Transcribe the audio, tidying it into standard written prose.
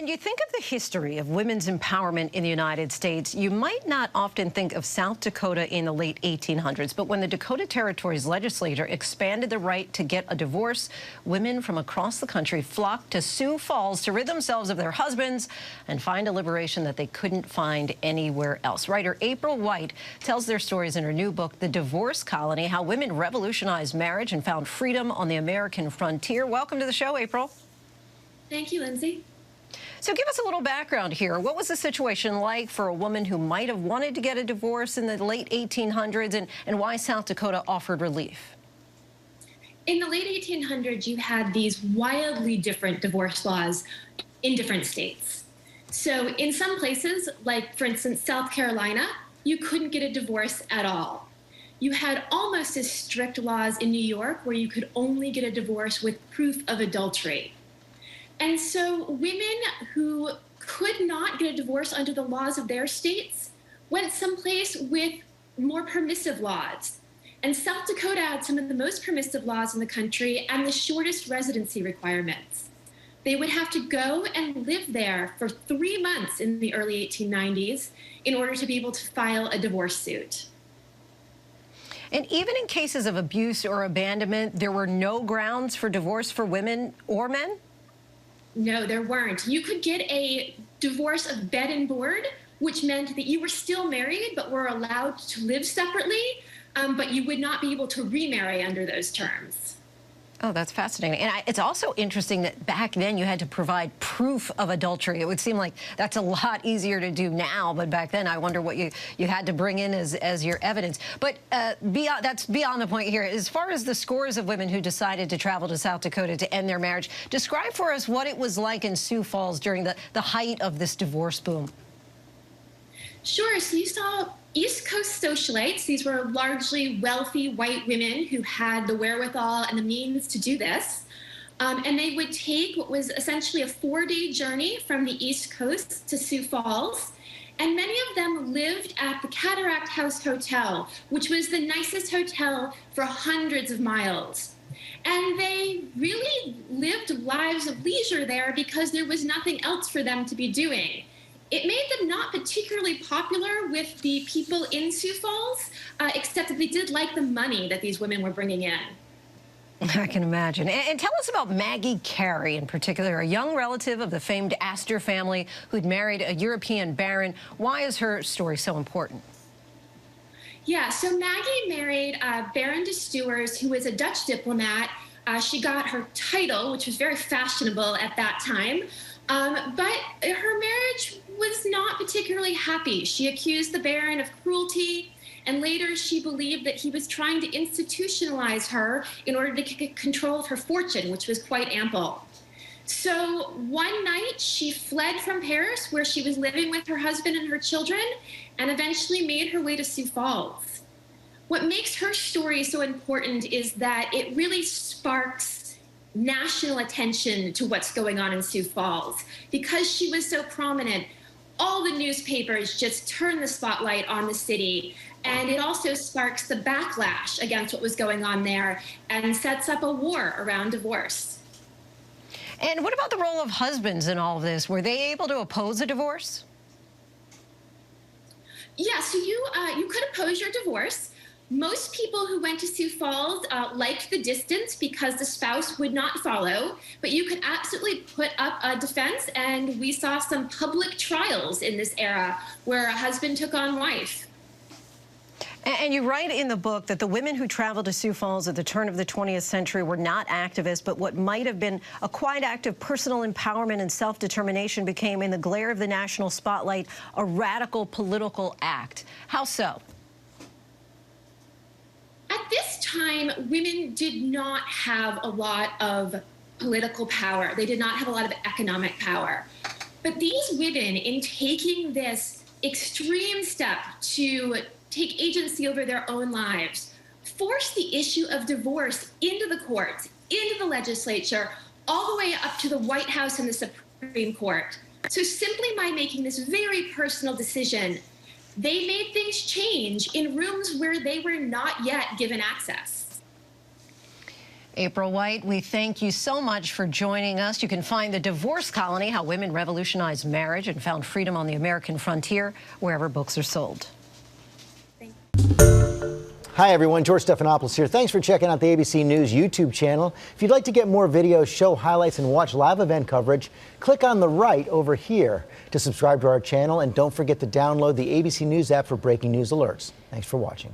When you think of the history of women's empowerment in the United States, you might not often think of South Dakota in the late 1800s. But when the Dakota Territory's legislature expanded the right to get a divorce, women from across the country flocked to Sioux Falls to rid themselves of their husbands and find a liberation that they couldn't find anywhere else. Writer April White tells their stories in her new book, The Divorce Colony, How Women Revolutionized Marriage and Found Freedom on the American Frontier. Welcome to the show, April. Thank you, Lindsay. So give us a little background here. What was the situation like for a woman who might have wanted to get a divorce in the late 1800s, and why South Dakota offered relief? In the late 1800s, you had these wildly different divorce laws in different states. So in some places, like, for instance, South Carolina, you couldn't get a divorce at all. You had almost as strict laws in New York where you could only get a divorce with proof of adultery. And so women who could not get a divorce under the laws of their states went someplace with more permissive laws. And South Dakota had some of the most permissive laws in the country and the shortest residency requirements. They would have to go and live there for 3 months in the early 1890s in order to be able to file a divorce suit. And even in cases of abuse or abandonment, there were no grounds for divorce for women or men? No, there weren't. You could get a divorce of bed and board, which meant that you were still married but were allowed to live separately, but you would not be able to remarry under those terms. Oh, that's fascinating. And it's also interesting that back then you had to provide proof of adultery. It would seem like that's a lot easier to do now, but back then I wonder what you had to bring in as your evidence. But that's beyond the point here. As far as the scores of women who decided to travel to South Dakota to end their marriage, describe for us what it was like in Sioux Falls during the height of this divorce boom. Sure. So you saw East Coast socialites. These were largely wealthy white women who had the wherewithal and the means to do this. And they would take what was essentially a 4-day journey from the East Coast to Sioux Falls. And many of them lived at the Cataract House Hotel, which was the nicest hotel for hundreds of miles. And they really lived lives of leisure there because there was nothing else for them to be doing. It made them not particularly popular with the people in Sioux Falls, except that they did like the money that these women were bringing in. I can imagine. And tell us about Maggie Carey in particular, a young relative of the famed Astor family who'd married a European baron. Why is her story so important? Yeah, so Maggie married Baron de Stewers, who was a Dutch diplomat. She got her title, which was very fashionable at that time. But her marriage was not particularly happy. She accused the Baron of cruelty, and later she believed that he was trying to institutionalize her in order to get control of her fortune, which was quite ample. So one night she fled from Paris, where she was living with her husband and her children, and eventually made her way to Sioux Falls. What makes her story so important is that it really sparks national attention to what's going on in Sioux Falls. Because she was so prominent, all the newspapers just turn the spotlight on the city, and it also sparks the backlash against what was going on there and sets up a war around divorce. And what about the role of husbands in all of this? Were they able to oppose a divorce? Yeah, so you could oppose your divorce. Most people who went to Sioux Falls liked the distance because the spouse would not follow, but you could absolutely put up a defense, and we saw some public trials in this era where a husband took on wife. And you write in the book that the women who traveled to Sioux Falls at the turn of the 20th century were not activists, but what might have been a quiet act of personal empowerment and self-determination became, in the glare of the national spotlight, a radical political act. How so? At this time, women did not have a lot of political power. They did not have a lot of economic power. But these women, in taking this extreme step to take agency over their own lives, forced the issue of divorce into the courts, into the legislature, all the way up to the White House and the Supreme Court. So simply by making this very personal decision, they made things change in rooms where they were not yet given access. April White, we thank you so much for joining us. You can find The Divorce Colony, How Women Revolutionized Marriage and Found Freedom on the American Frontier, wherever books are sold. Hi, everyone. George Stephanopoulos here. Thanks for checking out the ABC News YouTube channel. If you'd like to get more videos, show highlights, and watch live event coverage, click on the right over here to subscribe to our channel. And don't forget to download the ABC News app for breaking news alerts. Thanks for watching.